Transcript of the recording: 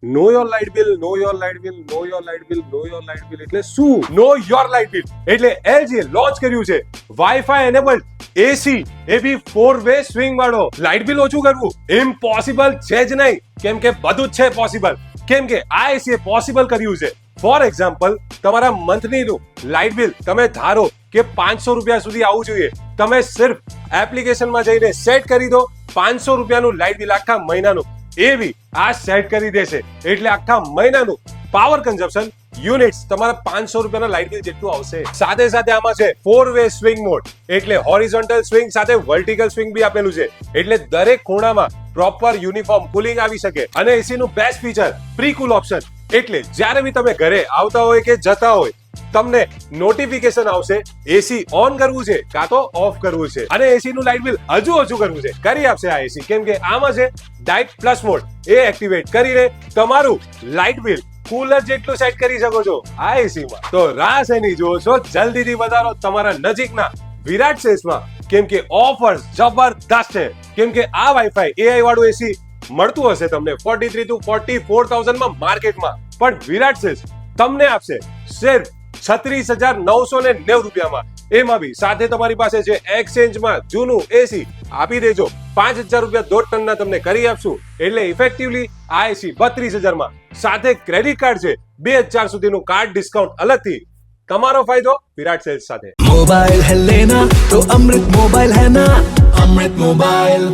Know your light bill, know your light bill, know your light bill, know your light bill એટલે શું? Know your light bill એટલે LG launch કર્યું છે wifi enabled એસી, એ બી 4-વે swing વાળો. Light bill ઓછું કરવું impossible છે જ નહીં, કેમ કે બધું જ છે પોસિબલ, કેમ કે આ એસી એ પોસિબલ કર્યું છે. ફોર એક્ઝામ્પલ, તમારા મંથલીનું લાઇટ બિલ તમે ધારો કે 500 રૂપિયા સુધી આવવું જોઈએ, તમે સિર્ફ એપ્લિકેશનમાં જઈને સેટ કરી દો 500 રૂપિયાનું લાઇટ બિલ આખા મહિનાનું. એ બી આ સેટ કરી દેશે એટલે આખા મહિનાનું પાવર કન્ઝમ્પશન યુનિટ્સ તમારા 500 રૂપિયાના લાઇટ બિલ જેટલું આવશે. સાથે સાથે આમાં છે 4-વે સ્વિંગ મોડ, એટલે હોરિઝોન્ટલ સ્વિંગ સાથે વર્ટિકલ સ્વિંગ બી આપેલું છે, એટલે દરેક ખૂણામાં પ્રોપર યુનિફોર્મ કુલિંગ આવી શકે. અને એસી નું બેસ્ટ ફીચર પ્રી કુલ ઓપ્શન, એટલે જ્યારે બી તમે ઘરે આવતા હોય કે જતા હોય તમને નોટિફિકેશન આવશે એસી ઓન કરવું છે કાં તો ઓફ કરવું છે. અને એસી નું લાઇટ બિલ હજુ ઓછું કરવું છે, કરી આપશે આ એસી, કેમ કે આમાં છે ડાયટ પ્લસ મોડ. એ એક્ટિવેટ કરીને તમારું લાઇટ બિલ કુલર જેટલું સેટ કરી શકો છો આ એસીમાં. તો રાહ શેની જુઓ છો, જલ્દીથી વધારો તમારા નજીકના વિરાટ સેલ્સમાં, કેમ કે ઓફર્સ જબરદસ્ત છે. કેમ કે આ વાઈફાઈ એઆઈ વાળું એસી મળતું હશે તમને 43 to 44,000 માં માર્કેટમાં, પણ વિરાટ સેલ્સ તમને આપશે સિર્ફ 36,990 રૂપિયામાં. એમાં બી સાથે તમારી પાસે છે એક્સચેન્જમાં જૂનું એસી આપી દેજો, 5,000 રૂપિયા 1.5 ટનના તમને કરી આપશું, એટલે ઇફેક્ટિવલી આ એસી 32,000 માં. સાથે ક્રેડિટ કાર્ડ છે 2,000 સુધીનું કાર્ડ ડિસ્કાઉન્ટ અલગથી. તમારો ફાયદો વિરાટ સેલ્સ સાથે. मोबाइल है लेना तो अमृत मोबाइल है ना, अमृत मोबाइल.